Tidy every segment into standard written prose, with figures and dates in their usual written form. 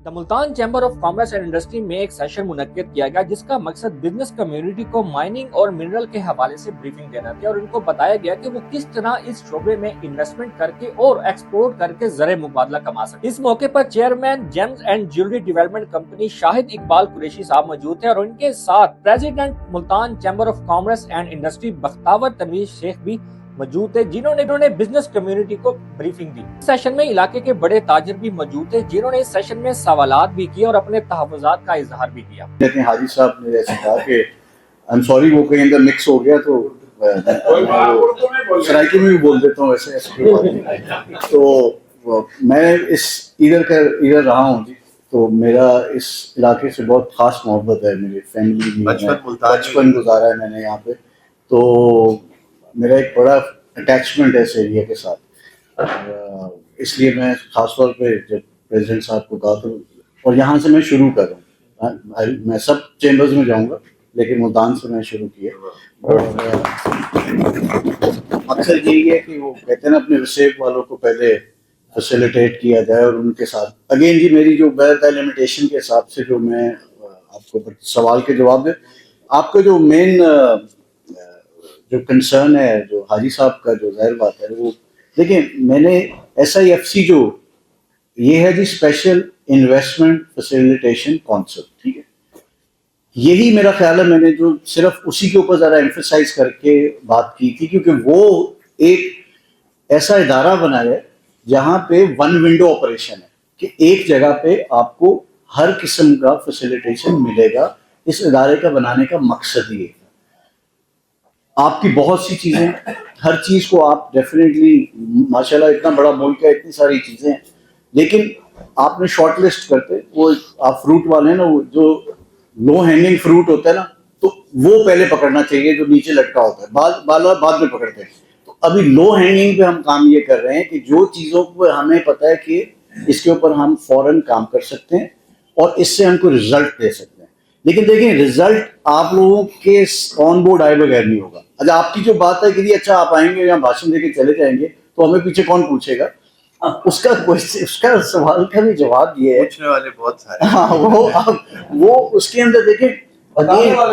The Multan chamber of commerce and industry में एक session मुनक्किद किया गया जिसका मकसद बिजनेस कम्युनिटी को माइनिंग और मिनरल के हवाले से ब्रीफिंग देना था और उनको बताया गया कि वो किस तरह इस शोबे में इन्वेस्टमेंट करके और एक्सपोर्ट करके ज़र मुबादला कमा सकते। इस मौके पर chairman James and jewellery development company Shahid Iqbal Qureshi साहब मौजूद थे और उनके साथ president Multan chamber of commerce and industry Bakhtawar तमीज शेख भी मौजूद थे जिन्होंने बिजनेस कम्युनिटी को ब्रीफिंग दी। सेशन में इलाके के बड़े ताजिर भी मौजूद थे जिन्होंने इस सेशन में सवालात भी किए और अपने तहफ़्फ़ुज़ात का इजहार भी किया। लेकिन हाजी साहब ने जैसे कहा कि आई एम सॉरी वो कहीं अंदर मिक्स हो गया तो सराइकी में भी बोल देता हूँ वैसे ऐसे बात नहीं। तो मैं इधर रहा हूँ जी, तो मेरा इस इलाके से बहुत खास मोहब्बत है, मेरी फैमिली भी, बचपन गुजारा है मैंने यहाँ पे, तो मेरा एक बड़ा अटैचमेंट है इस एरिया के साथ। इसलिए मैं ख़ास तौर पे जब प्रेसिडेंट साहब को कहा तो, और यहाँ से मैं शुरू कर रहा हूँ, मैं सब चैम्बर्स में जाऊँगा लेकिन मुल्तान से मैं शुरू किया। और अक्सर यही है कि वो कहते हैं ना अपने रिसेप वालों को पहले फैसिलिटेट किया जाए और उनके साथ अगेन जी मेरी जो लिमिटेशन के हिसाब से जो मैं आपको सवाल के जवाब दे, आपका जो मेन जो कंसर्न है जो हाजी साहब का जो ज़ाहिर बात है वो देखिए, मैंने SIFC जो ये है जी स्पेशल इन्वेस्टमेंट फैसिलिटेशन कॉन्सेप्ट, ठीक है, यही मेरा ख्याल है मैंने जो सिर्फ उसी के ऊपर ज़रा एम्फसाइज करके बात की थी, क्योंकि वो एक ऐसा इदारा बनाया है जहाँ पे वन विंडो ऑपरेशन है कि एक जगह पे आपको हर किस्म का फैसिलिटेशन मिलेगा। इस इदारे का बनाने का मकसद ये है, आपकी बहुत सी चीज़ें, हर चीज़ को आप डेफिनेटली माशाल्लाह इतना बड़ा मुल्क है, इतनी सारी चीज़ें हैं, लेकिन आपने शॉर्ट लिस्ट करते वो आप फ्रूट वाले हैं ना, वो जो लो हैंगिंग फ्रूट होता है ना, तो वो पहले पकड़ना चाहिए, जो नीचे लटका होता है, बाद में पकड़ते हैं। तो अभी लो हैंगिंग पे हम काम ये कर रहे हैं कि जो चीज़ों को हमें पता है कि इसके ऊपर हम फौरन काम कर सकते हैं और इससे हमको रिजल्ट दे सकते हैं, लेकिन देखिए रिजल्ट आप लोगों के ऑन बोर्ड आए बगैर नहीं होगा। अच्छा, आपकी जो बात है कि अच्छा आप आएंगे या भाषण देके चले जाएंगे तो हमें पीछे कौन पूछेगा, उसका सवाल का भी जवाब ये है, पूछने वाले बहुत सारे। हाँ, वो उसके अंदर देखें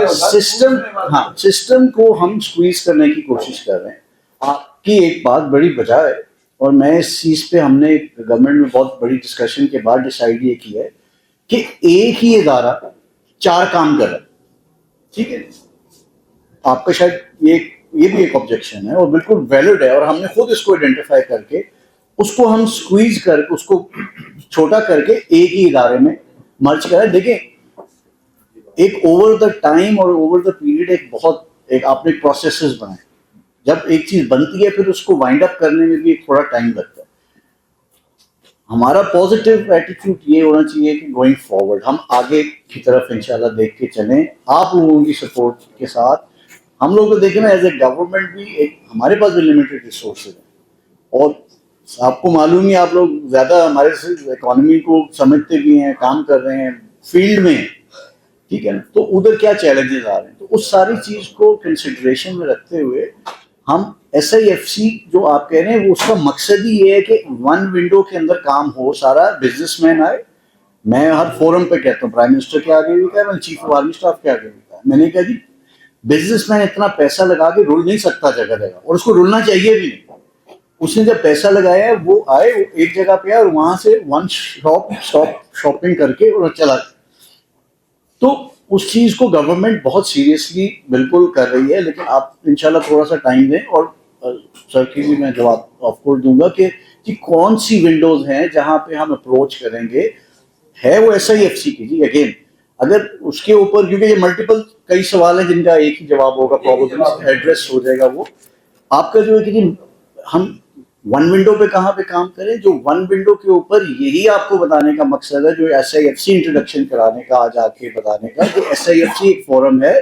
सिस्टम, हाँ सिस्टम को हम स्क्वीज करने की कोशिश कर रहे हैं। आपकी एक बात बड़ी वजह है और मैं इस चीज़ पे हमने गवर्नमेंट में बहुत बड़ी डिस्कशन के बाद डिसाइड ये किया है कि एक ही इदारा 4 काम कर रहा है, ठीक है। आपका शायद ये भी एक ऑब्जेक्शन है और बिल्कुल वैलिड है, और हमने खुद इसको आइडेंटिफाई करके उसको हम स्क्वीज करके उसको छोटा करके एक ही इदारे में मर्ज करा। देखिए एक ओवर द टाइम और ओवर द पीरियड एक आपने प्रोसेसेस बनाए, जब एक चीज बनती है फिर उसको वाइंड अप करने में भी एक थोड़ा टाइम लगता है। हमारा पॉजिटिव एटीट्यूड ये होना चाहिए कि गोइंग फॉरवर्ड हम आगे की तरफ इंशाल्लाह देख के चलें, आप लोगों की सपोर्ट के साथ। हम लोग तो देखें ना एज ए गवर्नमेंट भी एक हमारे पास भी लिमिटेड रिसोर्सेज हैं, और आपको मालूम ही, आप लोग ज़्यादा हमारे से इकोनॉमी को समझते भी हैं, काम कर रहे हैं फील्ड में, ठीक है ना, तो उधर क्या चैलेंजेस आ रहे हैं, तो उस सारी चीज़ को कंसिडरेशन में रखते हुए हम SIFC जो आप कह रहे हैं वो उसका मकसद ही ये है कि वन विंडो के अंदर काम हो, सारा बिजनेसमैन आए। मैं हर फोरम पे कहता हूँ, प्राइम मिनिस्टर के आगे भी कहा, मैंने चीफ ऑफ आर्मी स्टाफ के आगे भी कहा, मैंने कहा जी बिजनेसमैन इतना पैसा लगा के रुल नहीं सकता जगह जगह, और उसको रुलना चाहिए भी नहीं। उसने जब पैसा लगाया है वो आए, एक जगह पे आए और वहां से वन शॉपिंग करके और चला। तो उस चीज को गवर्नमेंट बहुत सीरियसली बिल्कुल कर रही है, लेकिन आप इंशाल्लाह थोड़ा सा टाइम दें और सर की भी मैं जवाब ऑफकोर्स दूंगा कि कौन सी विंडोज हैं जहां पे हम अप्रोच करेंगे। है वो SIFC की जी, अगेन अगर उसके ऊपर, क्योंकि ये मल्टीपल कई सवाल हैं जिनका एक ही जवाब होगा, प्रॉब्लम एड्रेस हो जाएगा। वो आपका जो है कि हम वन विंडो पे कहाँ पे काम करें, जो वन विंडो के ऊपर, यही आपको बताने का मकसद है, जो SIFC इंट्रोडक्शन कराने का, आज आके बताने का, जो SIFC एक फोरम है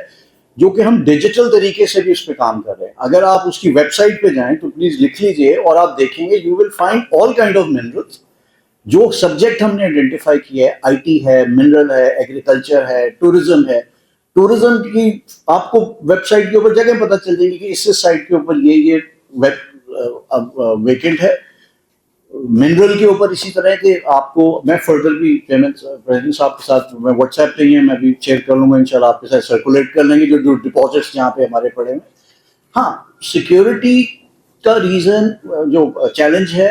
जो कि हम डिजिटल तरीके से भी उस पर काम कर रहे हैं। अगर आप उसकी वेबसाइट पे जाएं तो प्लीज लिख लीजिए और आप देखेंगे you will find all kind of minerals. जो सब्जेक्ट हमने आइडेंटिफाई किया है, IT है, मिनरल है, एग्रीकल्चर है, टूरिज्म है। टूरिज्म की आपको वेबसाइट के ऊपर जगह पता चल जाएगी कि इस साइट के ऊपर ये वेकेंट है, منرل کے اوپر اسی طرح کہ آپ کو میں فردر بھی پریزیڈنٹ صاحب کے ساتھ میں واٹس ایپ پہ ہی ہیں، میں بھی شیئر کر لوں گا انشاءاللہ، آپ کے ساتھ سرکولیٹ کر لیں گے جو ڈپازٹس جہاں پہ ہمارے پڑے ہیں. ہاں سیکیورٹی کا ریزن جو چیلنج ہے،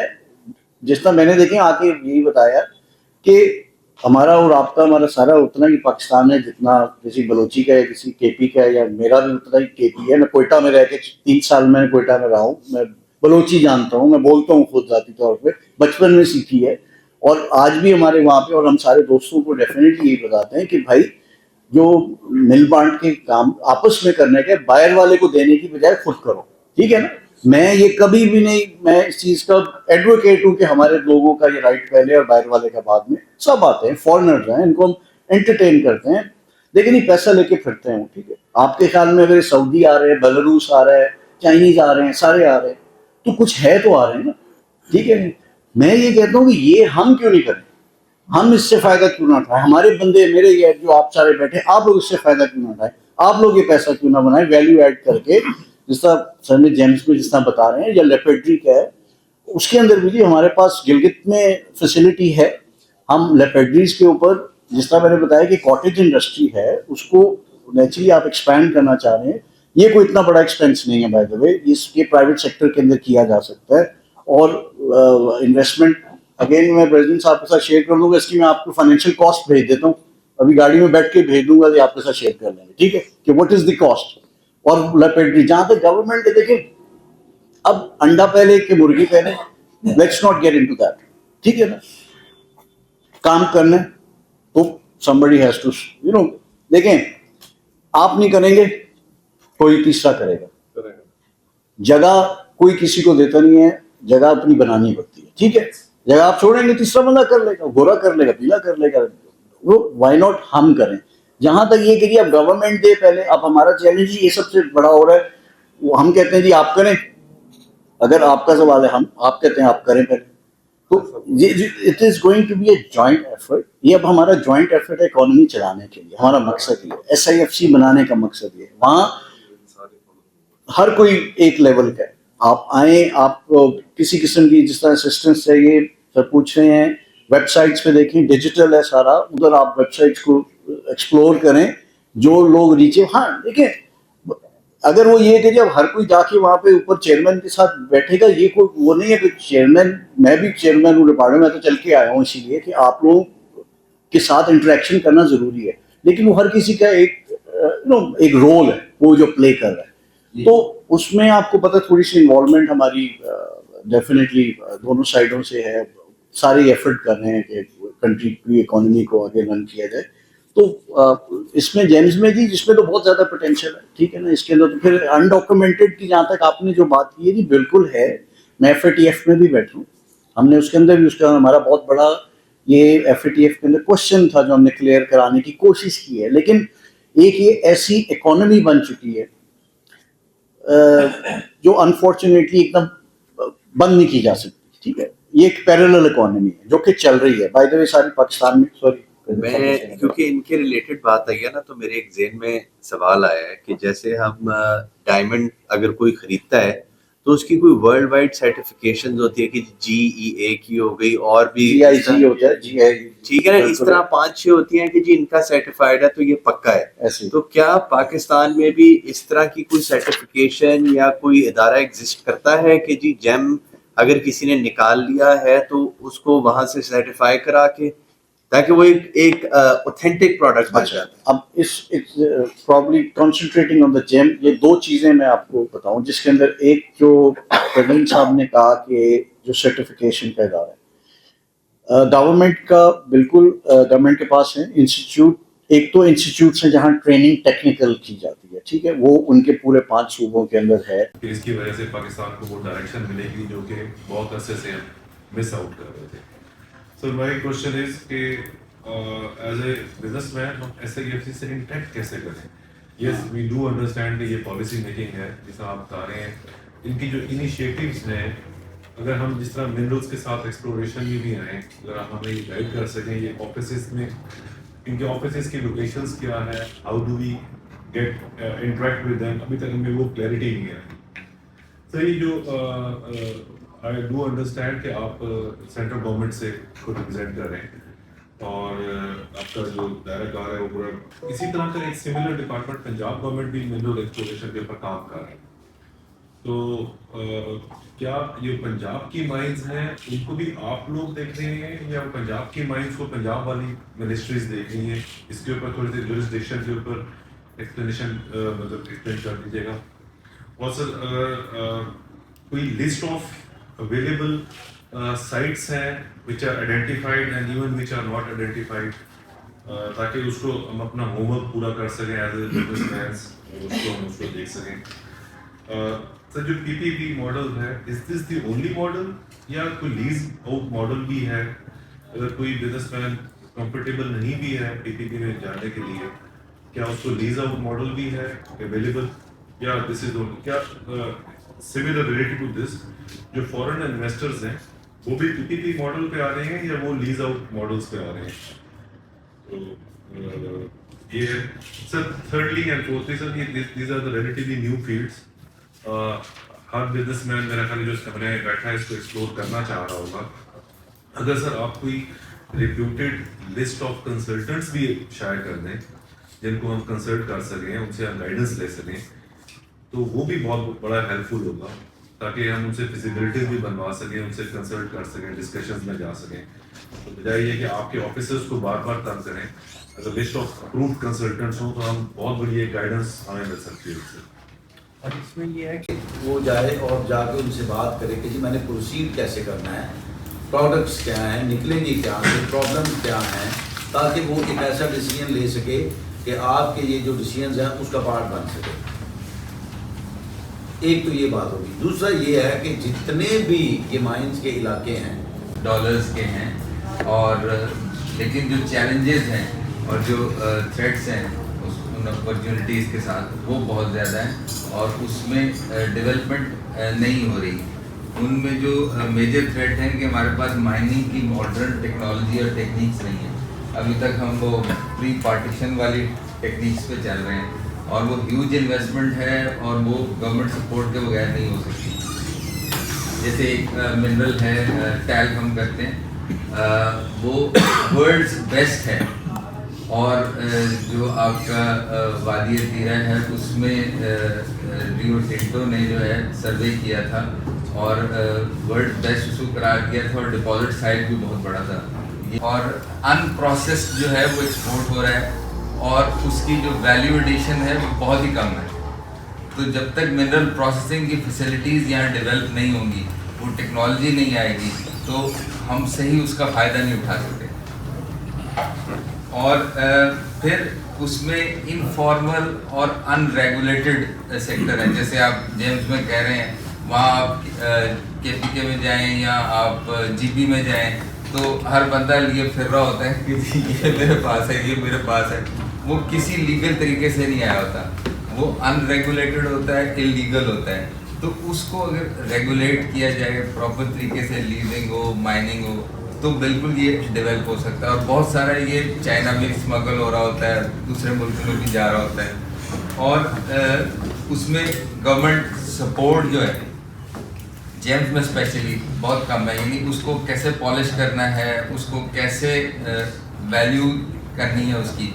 جس طرح میں نے دیکھیں آ کے یہی بتایا کہ ہمارا وہ رابطہ ہمارا سارا اتنا ہی پاکستان ہے جتنا کسی بلوچی کا ہے، کسی کے پی کا ہے، یا میرا بھی اتنا ہی کے پی ہے. میں کوئٹہ میں رہ کے 3 سال میں کوئٹہ میں رہا ہوں، میں بلوچی جانتا ہوں، میں بولتا ہوں خود ذاتی طور پہ، بچپن میں سیکھی ہے. اور آج بھی ہمارے وہاں پہ، اور ہم سارے دوستوں کو ڈیفینیٹلی یہی بتاتے ہیں کہ بھائی جو مل بانٹ کے کام آپس میں کرنے کے، باہر والے کو دینے کی بجائے خود کرو. ٹھیک ہے نا؟ میں یہ کبھی بھی نہیں، میں اس چیز کا ایڈوکیٹ ہوں کہ ہمارے لوگوں کا یہ رائٹ پہلے اور باہر والے کا بعد میں. سب آتے ہیں، فارنرز ہیں، ان کو ہم انٹرٹین کرتے ہیں، لیکن یہ پیسہ لے کے پھرتے ہیں. ٹھیک ہے، آپ کے خیال میں اگر سعودی آ رہے ہیں، بیلاروس آ رہا ہے، چائنیز آ رہے ہیں، سارے آ رہے ہیں، تو کچھ ہے تو آ رہے ہیں نا. ٹھیک ہے، میں یہ کہتا ہوں کہ یہ ہم کیوں نہیں کریں، ہم اس سے فائدہ کیوں نہ اٹھائیں، ہمارے بندے میرے یہ جو آپ سارے بیٹھے، آپ لوگ اس سے فائدہ کیوں نہ اٹھائیں، آپ لوگ یہ پیسہ کیوں نہ بنائیں ویلیو ایڈ کر کے. جس طرح سر نے جیمز میں جس طرح بتا رہے ہیں، یا لیپیڈری کا ہے، اس کے اندر بھی جی ہمارے پاس گلگت میں فیسلٹی ہے. ہم لیپیڈریز کے اوپر جس طرح میں نے بتایا کہ کاٹیج انڈسٹری ہے، اس کو نیچرلی آپ ایکسپینڈ کرنا چاہ رہے ہیں. یہ کوئی اتنا بڑا ایکسپینس نہیں ہے بائی دا وے، اس کے پرائیویٹ سیکٹر کے اندر کیا جا سکتا ہے. اور انویسٹمنٹ اگین میں پریزیڈنٹ صاحب کے ساتھ شیئر کر دوں گا، اس کی میں آپ کو فائنینشیل کاسٹ بھیج دیتا ہوں، ابھی گاڑی میں بیٹھ کے بھیج دوں گا، یہ آپ کے ساتھ شیئر کر لیں گے. ٹھیک ہے، کہ واٹ از دی کاسٹ. اور لیپیڈری جہاں تک گورنمنٹ ہے، دیکھیں اب انڈا پہلے کہ مرغی پہلے، let's not get into that. ٹھیک ہے نا، کام کرنا تو somebody has to دیکھیں آپ نہیں کریں گے کوئی تیسرا کرے گا. جگہ کوئی کسی کو دیتا نہیں ہے، جگہ اپنی بنانی پڑتی ہے. ٹھیک ہے، جگہ آپ چھوڑیں گے تیسرا بندہ کر لے گا، گورا کر لے گا، پیلا کر لے گا. وہ وائی ناٹ ہم کریں. جہاں تک یہ کہ اب گورنمنٹ دے پہلے، اب ہمارا چیلنج یہ سب سے بڑا ہو رہا ہے. وہ ہم کہتے ہیں جی آپ کریں، اگر آپ کا سوال ہے آپ کہتے ہیں آپ کریں پہلے. تو it is going to be a joint effort. یہ اب ہمارا جوائنٹ ایفرٹ ہے اکانومی چلانے کے لیے. ہمارا مقصد یہ ایس آئی ایف سی بنانے کا مقصد یہ ہے. وہاں ہر کوئی ایک لیول کا ہے. آپ آئیں، آپ کو کسی قسم کی جس طرح اسسٹنس چاہیے سب پوچھ رہے ہیں. ویب سائٹس پہ دیکھیں، ڈیجیٹل ہے سارا، ادھر آپ ویب سائٹس کو ایکسپلور کریں. جو لوگ ریچے، ہاں دیکھیں اگر وہ یہ کہ جب ہر کوئی جا کے وہاں پہ اوپر چیئرمین کے ساتھ بیٹھے گا، یہ کوئی وہ نہیں ہے کہ چیئرمین، میں بھی چیئرمین ہوں ڈپارٹمنٹ، میں تو چل کے آیا ہوں اسی لیے کہ آپ لوگوں کے ساتھ انٹریکشن کرنا ضروری ہے. لیکن وہ ہر کسی کا ایک رول ہے وہ جو پلے کر رہا ہے. تو اس میں آپ کو پتہ تھوڑی سی انوالومنٹ ہماری ڈیفینیٹلی دونوں سائڈوں سے ہے. سارے ایفرٹ کر رہے ہیں کہ کنٹری کی اکانومی کو آگے رن کیا جائے. تو اس میں جیمز میں جی جس میں تو بہت زیادہ پوٹینشیل ہے. ٹھیک ہے نا، اس کے اندر تو پھر انڈاکومنٹڈ کی جہاں تک آپ نے جو بات کی ہے جی بالکل ہے. میں ایف اے ٹی ایف میں بھی بیٹھا ہوں، ہم نے اس کے اندر بھی اس کا ہمارا بہت بڑا یہ ایف اے ٹی ایف کے اندر کوشچن تھا جو ہم نے کلیئر کرانے کی کوشش کی ہے. لیکن ایک یہ ایسی اکانومی بن چکی ہے جو انفارچونیٹلی ایک دم بند نہیں کی جا سکتی. ٹھیک ہے، یہ ایک پیرلل اکانومی ہے جو کہ چل رہی ہے بائی دا وے ساری پاکستان میں. سوری میں کیونکہ ان کے ریلیٹڈ بات آئی ہے نا، تو میرے ایک ذہن میں سوال آیا ہے کہ جیسے ہم ڈائمنڈ اگر کوئی خریدتا ہے تو اس کی کوئی ورلڈ وائڈ سرٹیفکیشن ہوتی ہے کہ جی ای اے کی ہو گئی، اور بھی جی آئی جی ہوتا ہے، جی آئی، ٹھیک ہے نا، اس طرح 5-6 ہوتی ہیں کہ جی ان کا سرٹیفائڈ ہے تو یہ پکا ہے. ایسے. تو کیا پاکستان میں بھی اس طرح کی کوئی سرٹیفکیشن یا کوئی ادارہ ایگزسٹ کرتا ہے کہ جی جیم اگر کسی نے نکال لیا ہے تو اس کو وہاں سے سرٹیفائی کرا کے، تاکہ وہ ایک اوتھینٹک پروڈکٹ بن جائے؟ اب اس پرابلی کنسنٹریٹنگ آن دا جیم، یہ دو چیزیں میں آپ کو بتاؤں جس کے اندر ایک جو پروین صاحب نے کہا کہ جو سرٹیفکیشن کا ادارہ ہے گورنمنٹ کا، بالکل گورنمنٹ کے پاس ہے انسٹیٹیوٹ. ایک تو انسٹیٹیوٹس ہیں جہاں ٹریننگ ٹیکنیکل کی جاتی ہے. ٹھیک ہے، وہ ان کے پورے 5 صوبوں کے اندر ہے. اس کی وجہ سے پاکستان کو وہ ڈائریکشن ملے گی جو کہ بہت عرصے سے مس آؤٹ کر رہے تھے. سر مائی کوشچن از کہ ایز اے بزنس مین ہم ایس آئی ایف سی سے انٹریکٹ کیسے کریں؟ یس وی ڈو انڈرسٹینڈ کہ یہ پالیسی میکنگ ہے جس طرح آپ بتا رہے ہیں. ان کی جو انیشیٹوز ہیں، اگر ہم جس طرح منرلس کے ساتھ ایکسپلوریشن میں بھی آئیں، اگر آپ ہمیں یہ گائڈ کر سکیں یہ آفیسز میں، ان کے آفیسز کی لوکیشنز کیا ہے، how do we get interact with them, ابھی تک ہمیں وہ کلیئرٹی نہیں ہے. سر یہ جو आई डू अंडरस्टैंड कि आप सेंट्रल गवर्नमेंट से खुद रिप्रेजेंट कर रहे हैं और आपका जो दायरा कार है वो पूरा इसी तरह का एक सिमिलर डिपार्टमेंट पंजाब गवर्नमेंट भी मिनरल एक्सप्लोरेशन के ऊपर काम कर रहे हैं। तो क्या ये पंजाब की माइंस हैं उनको भी आप लोग देख रहे हैं या पंजाब की माइंस को पंजाब वाली मिनिस्ट्रीज देख रही हैं? इसके ऊपर थोड़ी सी जुरिसडिक्शन के ऊपर एक्सप्लेनेशन मतलब एक्सप्लेन कर दीजिएगा। और सर कोई लिस्ट ऑफ अवेलेबल साइट्स हैं which are identified and even which are not identified, ताकि उसको हम अपना होमवर्क पूरा कर सकें एज ए बिजनेसमैन, उसको हम उसको देख सकें। सर जो पीपीपी मॉडल है, is this the only model या कोई लीज आउट मॉडल भी है? अगर कोई बिजनेसमैन कंफर्टेबल नहीं भी है पीपीपी में जाने के लिए, क्या उसको लीज आउट मॉडल भी है अवेलेबल या दिस इज ओनली? क्या सिमिलर रिलेटेड टू दिस जो फॉरेन इन्वेस्टर्स हैं वो भी पीपीपी मॉडल पे आ रहे हैं या वो लीज आउट मॉडल्स पे आ रहे हैं? तो ये sir thirdly and fourthly sir these are the relatively new fields. Her businessman मेरा ख्याल जो इस कमरे में बैठा है इसको एक्सप्लोर करना चाह रहा होगा। अगर सर आप कोई रिप्यूटेड लिस्ट ऑफ कंसल्टेंट्स भी शायद कर दें जिनको हम कंसल्ट कर सकें, उनसे हम गाइडेंस ले सकें, तो वो भी बहुत बड़ा हेल्पफुल होगा, ताकि हम उनसे फिजिबिलिटीज भी बनवा सकें, उनसे कंसल्ट कर सकें, डिस्कशंस में जा सकें। तो बजाय ये कि आपके ऑफिसर्स को बार बार तंग करें, अगर लिस्ट ऑफ अप्रूव्ड कंसल्टेंट्स हो तो हम बहुत बड़ी एक गाइडेंस हमें मिल सकती है उससे। और इसमें ये है कि वो जाए और जाके उनसे बात करे कि जी मैंने प्रोसीड कैसे करना है, प्रोडक्ट्स क्या हैं, निकलेंगे क्या से, प्रॉब्लम क्या हैं, ताकि वो एक ऐसा डिसीजन ले सके कि आपके ये जो डिसीजंस हैं उसका पार्ट बन सके। एक तो ये बात होगी। दूसरा ये है कि जितने भी ये माइंस के इलाके हैं डॉलर्स के हैं, और लेकिन जो चैलेंजेस हैं और जो थ्रेट्स हैं उन अपॉर्चुनिटीज़ के साथ वो बहुत ज़्यादा हैं और उसमें डेवलपमेंट नहीं हो रही। उनमें जो मेजर थ्रेट है कि हमारे पास माइनिंग की मॉडर्न टेक्नोलॉजी और टेक्निक्स नहीं है। अभी तक हम वो प्री पार्टीशन वाली टेक्निक्स पे चल रहे हैं और वो ह्यूज इन्वेस्टमेंट है और वो गवर्नमेंट सपोर्ट के बगैर नहीं हो सकती। जैसे एक मिनरल है टैल्क हम करते हैं, वो वर्ल्ड्स बेस्ट है, और जो आपका वादी तीरा है उसमें रियो टिंटो ने जो है सर्वे किया था और वर्ल्ड बेस्ट उसको करार किया था, और डिपॉजिट साइज भी बहुत बड़ा था। और अनप्रोसेस्ड जो है वो एक्सपोर्ट हो रहा है और उसकी जो वैल्यू एडिशन है वो बहुत ही कम है। तो जब तक मिनरल प्रोसेसिंग की फैसिलिटीज़ यहाँ डेवलप नहीं होंगी, वो टेक्नोलॉजी नहीं आएगी, तो हम सही उसका फ़ायदा नहीं उठा सकते। और फिर उसमें इनफॉर्मल और अनरेगुलेटेड सेक्टर है। जैसे आप जेम्स में कह रहे हैं, वहाँ आप KPK में जाएं या आप GP में जाएं तो हर बंदा लिए फिर रहा होता है कि ये मेरे पास है, ये मेरे पास है। वो किसी लीगल तरीके से नहीं आया होता, वो अनरेगुलेटेड होता है, इलीगल होता है। तो उसको अगर रेगुलेट किया जाए प्रॉपर तरीके से, लीजिंग हो, माइनिंग हो, तो बिल्कुल ये डेवलप हो सकता है। और बहुत सारा ये चाइना में स्मगल हो रहा होता है, दूसरे मुल्क में भी जा रहा होता है, और उसमें गवर्नमेंट सपोर्ट जो है जेम्स में स्पेशली बहुत कम है। यानी उसको कैसे पॉलिश करना है, उसको कैसे वैल्यू करनी है उसकी,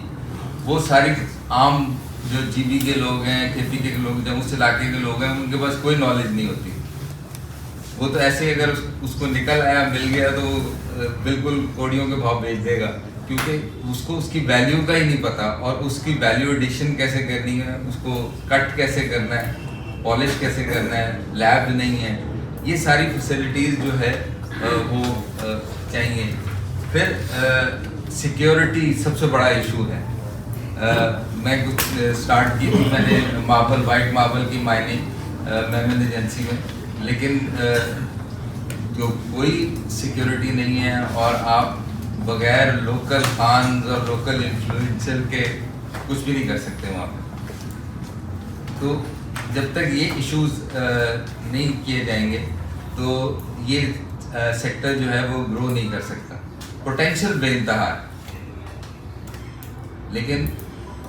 वो सारी आम जो GB के लोग हैं, KPK के लोग, जब उस इलाके के लोग हैं, उनके पास कोई नॉलेज नहीं होती। वो तो ऐसे अगर उसको निकल आया, मिल गया, तो बिल्कुल कोड़ियों के भाव बेच देगा, क्योंकि उसको उसकी वैल्यू का ही नहीं पता, और उसकी वैल्यू एडिशन कैसे करनी है, उसको कट कैसे करना है, पॉलिश कैसे करना है, लैब नहीं है। ये सारी फैसिलिटीज़ जो है वो चाहिए। फिर सिक्योरिटी सबसे बड़ा इशू है। मैं कुछ स्टार्ट की थी, मैंने वाइट मार्बल की माइनिंग मेमन एजेंसी में, लेकिन जो कोई सिक्योरिटी नहीं है और आप बगैर लोकल फंड्स और लोकल इन्फ्लुएंसर के कुछ भी नहीं कर सकते वहाँ पे। तो जब तक ये इश्यूज नहीं किए जाएंगे तो ये सेक्टर जो है वो ग्रो नहीं कर सकता। पोटेंशियल बेइंतहा है, लेकिन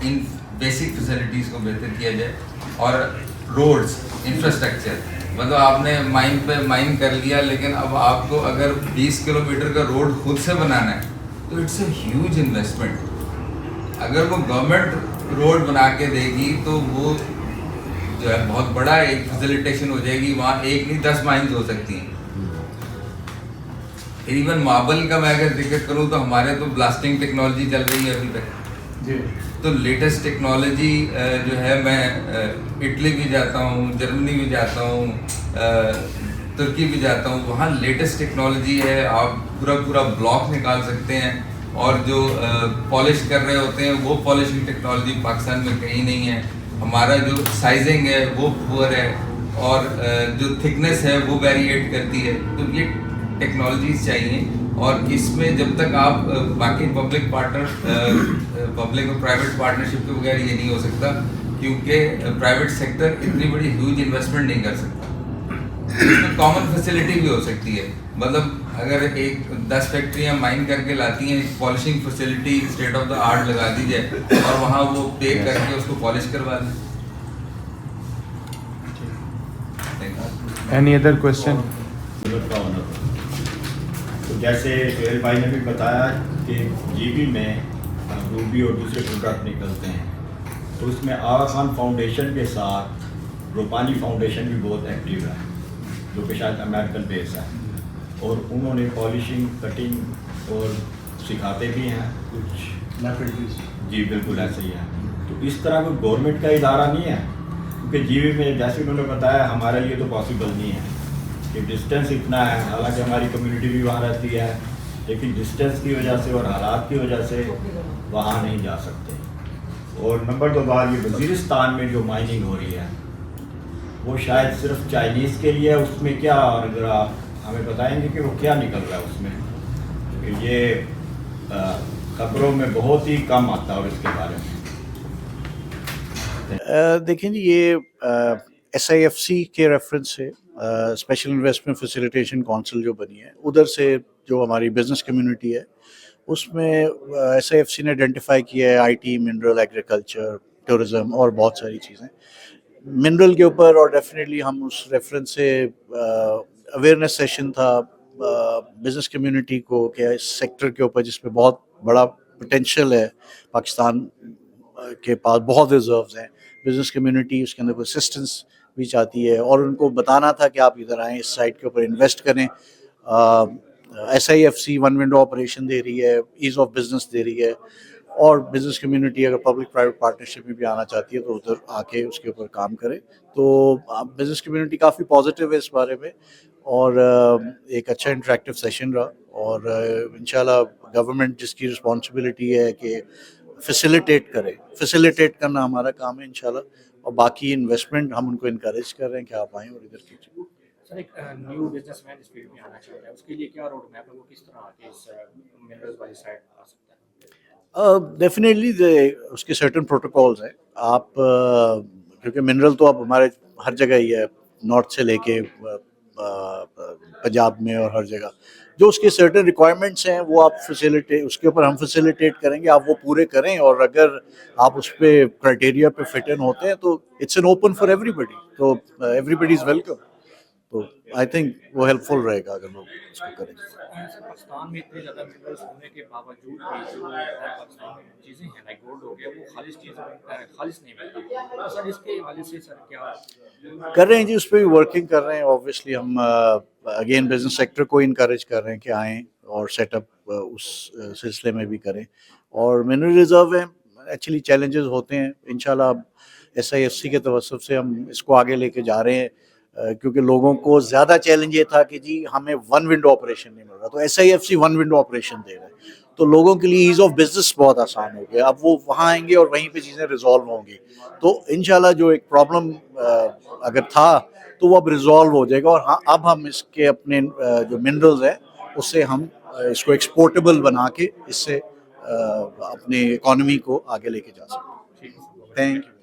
इन बेसिक फैसिलिटीज़ को बेहतर किया जाए और रोड्स इंफ्रास्ट्रक्चर मतलब आपने माइन पे माइन कर लिया, लेकिन अब आपको अगर 20 किलोमीटर का रोड खुद से बनाना है तो इट्स अ ह्यूज इन्वेस्टमेंट। अगर वो गवर्नमेंट रोड बना के देगी तो वो जो है बहुत बड़ा एक फैसिलिटेशन हो जाएगी, वहाँ एक नहीं 10 माइन्स हो सकती हैं। इवन मार्बल का मैं अगर जिक्र करूँ तो हमारे तो ब्लास्टिंग टेक्नोलॉजी चल रही है अभी तक, तो लेटेस्ट टेक्नोलॉजी जो है, मैं इटली भी जाता हूँ, जर्मनी भी जाता हूँ, तुर्की भी जाता हूँ, वहाँ लेटेस्ट टेक्नोलॉजी है। आप पूरा ब्लॉक निकाल सकते हैं, और जो पॉलिश कर रहे होते हैं वो पॉलिशिंग टेक्नोलॉजी पाकिस्तान में कहीं नहीं है। हमारा जो साइजिंग है वो पुअर है, और जो थिकनेस है वो वेरिएट करती है। तो ये टेक्नोलॉजीज चाहिए, और इसमें जब तक आप बाकी पब्लिक और प्राइवेट पार्टनरशिप के बगैर ये नहीं हो सकता, क्योंकि प्राइवेट सेक्टर इतनी बड़ी ह्यूज इन्वेस्टमेंट नहीं कर सकता। इसमें कॉमन फैसिलिटी भी हो सकती है, मतलब अगर एक 10 फैक्ट्रियाँ माइन करके लाती हैं, polishing facility state of the art लगा दी जाए और वहाँ वो पे करके उसको पॉलिश करवा दें। Any other question? तो जैसे सोहेल भाई ने भी बताया कि जीबी में रूबी और दूसरे प्रोडक्ट निकलते हैं, तो उसमें आगा खान फाउंडेशन के साथ रूपानी फाउंडेशन भी बहुत एक्टिव है, जो कि शायद अमेरिकन बेस है, और उन्होंने पॉलिशिंग, कटिंग और सिखाते भी हैं कुछ। जी बिल्कुल ऐसे ही है। तो इस तरह कोई गवर्नमेंट का इदारा नहीं है, क्योंकि जीबी में जैसे उन्होंने बताया हमारे लिए तो पॉसिबल नहीं है कि डिस्टेंस इतना है, हालांकि हमारी कम्युनिटी भी वहाँ रहती है, लेकिन डिस्टेंस की वजह से और हालात की वजह से वहाँ नहीं जा सकते। और नंबर 2 बात, ये वज़ीरिस्तान में जो माइनिंग हो रही है वो शायद सिर्फ चाइनीज़ के लिए है, उसमें क्या, और अगर आप हमें बताएंगे कि वो क्या निकल रहा है उसमें, ये खबरों में बहुत ही कम आता है और इसके बारे में। देखें जी, ये SIFC के रेफरेंस से स्पेशल इन्वेस्टमेंट फैसिलिटेशन काउंसिल जो बनी है, उधर से जो हमारी बिजनेस कम्युनिटी है उसमें SIFC ने आइडेंटिफाई किया है IT, मिनरल, एग्रीकल्चर, टूरिज़म और बहुत सारी चीज़ें मिनरल के ऊपर। और डेफिनेटली हम उस रेफरेंस से अवेयरनेस सेशन था बिज़नेस कम्युनिटी को कि इस सेक्टर के ऊपर जिसमें बहुत बड़ा पोटेंशियल है, पाकिस्तान के पास बहुत रिजर्व्स हैं, बिज़नेस कम्युनिटी उसके अंदर कोई असिस्टेंस भी चाहती है, और उनको बताना था कि आप इधर आएँ, इस साइट के ऊपर इन्वेस्ट करें। SIFC वन विंडो ऑपरेशन दे रही है, ईज़ ऑफ बिज़नेस दे रही है, और बिज़नेस कम्युनिटी अगर पब्लिक प्राइवेट पार्टनरशिप में भी आना चाहती है तो उधर आके उसके ऊपर काम करे। तो बिज़नेस कम्युनिटी काफ़ी पॉजिटिव है इस बारे में, और एक अच्छा इंटरेक्टिव सेशन रहा, और इंशाल्लाह गवर्नमेंट जिसकी रिस्पॉन्सिबिलिटी है कि फैसिलिटेट करना हमारा काम है इंशाल्लाह, और बाकी इन्वेस्टमेंट हम उनको इनकरेज कर रहे हैं कि आप आएँ और इधर कीजिए। सर, एक न्यू बिजनेसमैन इस फील्ड में आना चाह रहा है, उसके लिए क्या रोड मैप है, वो किस तरह आके इस मिनरल्स वाली साइड आ सकता है? डेफिनेटली उसके सर्टेन प्रोटोकॉल्स हैं। आप क्योंकि मिनरल तो अब हमारे हर जगह ही है, नॉर्थ से लेके पंजाब में और हर जगह, जो उसके सर्टेन रिक्वायरमेंट्स हैं वो आप उसके ऊपर हम फैसिलिटेट करेंगे, आप वो पूरे करें, और अगर आप उस पर क्राइटेरिया पे फिट इन होते हैं तो it's an open for everybody, तो एवरीबडी इज़ वेलकम। तो आई थिंक वो हेल्पफुल रहेगा अगर लोग इसको करें। सर, पाकिस्तान में इतने ज़्यादा मिनरल्स होने के बावजूद भी जो पाकिस्तान में चीज़ें हैं लाइक गोल्ड हो गया, वो खालिश नहीं मिलता। तो सर इसके हवाले से सर क्या कर रहे हैं जी, उस पर भी वर्किंग कर रहे हैं। ऑब्वियसली हम अगेन बिजनेस सेक्टर को इनकरेज कर रहे हैं कि आएँ और सेटअप उस सिलसिले में भी करें, और मिनरल रिजर्व है, एक्चुअली चैलेंजेस होते हैं। इंशाल्लाह SIFC के तवस्सुफ से हम इसको आगे लेके जा रहे हैं, क्योंकि लोगों को ज़्यादा चैलेंज ये था कि जी हमें वन विंडो ऑपरेशन नहीं मिल रहा, तो SIFC वन विंडो ऑपरेशन दे रहा है, तो लोगों के लिए ईज़ ऑफ बिजनेस बहुत आसान हो गया। अब वो वहाँ आएंगे और वहीं पे चीज़ें रिजॉल्व होंगी, तो इंशाल्लाह जो एक प्रॉब्लम अगर था तो वो अब रिजॉल्व हो जाएगा। और हाँ, अब हम इसके अपने जो मिनरल्स हैं उससे हम इसको एक्सपोर्टेबल बना के इससे अपनी इकॉनमी को आगे लेके जा सकते हैं। Thank you.